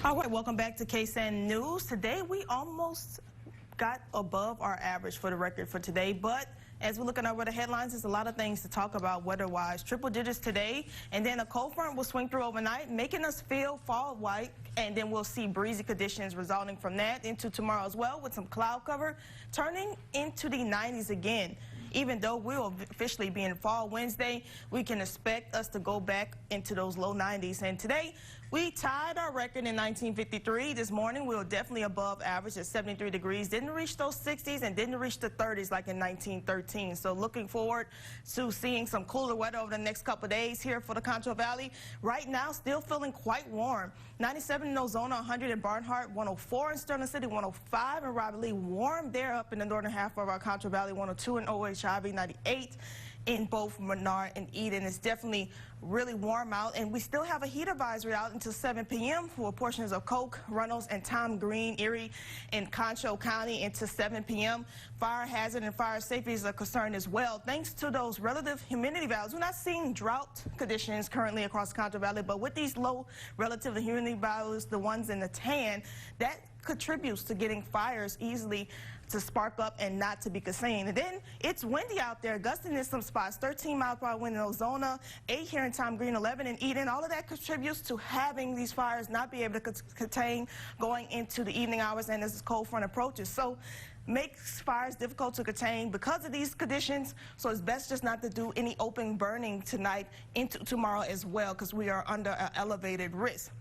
All right, welcome back to KSAN News. Today we almost got above our average for the record for today, but as we're looking over the headlines, there's a lot of things to talk about weather-wise. Triple digits today, and then a cold front will swing through overnight, making us feel fall-like, and then we'll see breezy conditions resulting from that into tomorrow as well, with some cloud cover turning into the 90s again. Even though we'll officially be in fall Wednesday, we can expect us to go back into those low 90s. And today, we tied our record in 1953. This morning, we were definitely above average at 73 degrees. Didn't reach those 60s and didn't reach the 30s like in 1913. So looking forward to seeing some cooler weather over the next couple of days here for the Concho Valley. Right now, still feeling quite warm. 97 in Ozona, 100 in Barnhart, 104 in Sterling City, 105 in Robert Lee. Warm there up in the northern half of our Concho Valley, 102 in OHIV, 98 in both Menard and Eden. It's definitely really warm out, and we still have a heat advisory out until 7 p.m. for portions of Coke, Runnels, and Tom Green, Erie, and Concho County into 7 p.m. Fire hazard and fire safety is a concern as well. Thanks to those relative humidity values, we're not seeing drought conditions currently across the Concho Valley, but with these low relative humidity values, the ones in the tan, that contributes to getting fires easily to spark up and not to be contained. And then it's windy out there, gusting in some spots, 13 miles per hour wind in Ozona, 8 here in Tom Green, 11 in Eden. All of that contributes to having these fires not be able to contain going into the evening hours and as this cold front approaches. So makes fires difficult to contain because of these conditions, so it's best just not to do any open burning tonight into tomorrow as well, because we are under an elevated risk.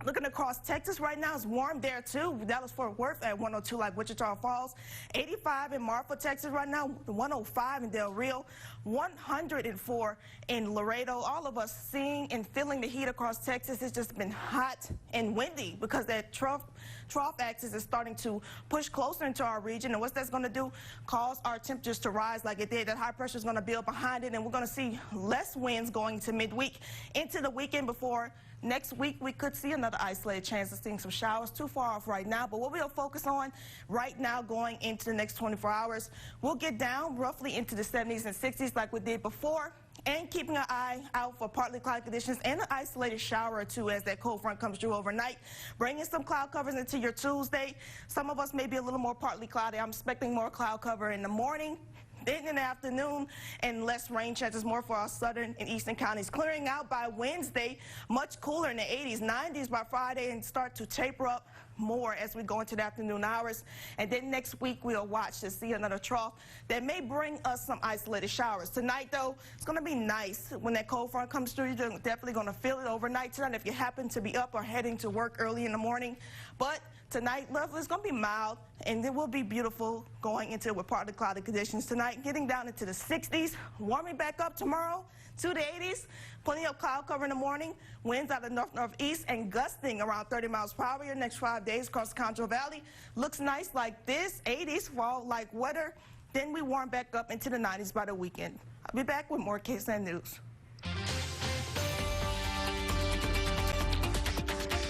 Looking across Texas right now, it's warm there too. Dallas-Fort Worth at 102 like Wichita Falls. 85 in Marfa, Texas right now. 105 in Del Rio. 104 in Laredo. All of us seeing and feeling the heat across Texas. It's just been hot and windy because that trough axis is starting to push closer into our region. And what that's going to do, cause our temperatures to rise like it did. That high pressure is going to build behind it, and we're going to see less winds going to midweek into the weekend. Before next week, we could see another isolated chance of seeing some showers. Too far off right now, but what we'll focus on right now going into the next 24 hours, we'll get down roughly into the 70s and 60s like we did before, and keeping an eye out for partly cloudy conditions and an isolated shower or two as that cold front comes through overnight, bringing some cloud covers into your Tuesday. Some of us may be a little more partly cloudy. I'm expecting more cloud cover in the morning, then in the afternoon, and less rain chances more for our southern and eastern counties. Clearing out by Wednesday, much cooler in the 80s, 90s by Friday, and start to taper up more as we go into the afternoon hours. And then next week, we'll watch to see another trough that may bring us some isolated showers. Tonight, though, it's going to be nice. When that cold front comes through, you're definitely going to feel it overnight tonight if you happen to be up or heading to work early in the morning. But tonight, lovely, it's going to be mild, and it will be beautiful going into with partly cloudy conditions tonight, getting down into the 60s, warming back up tomorrow to the 80s. Plenty of cloud cover in the morning, winds out of north-northeast and gusting around 30 miles per hour your next 5 days across the Concho Valley. Looks nice like this, 80s, fall-like weather. Then we warm back up into the 90s by the weekend. I'll be back with more KSAN News.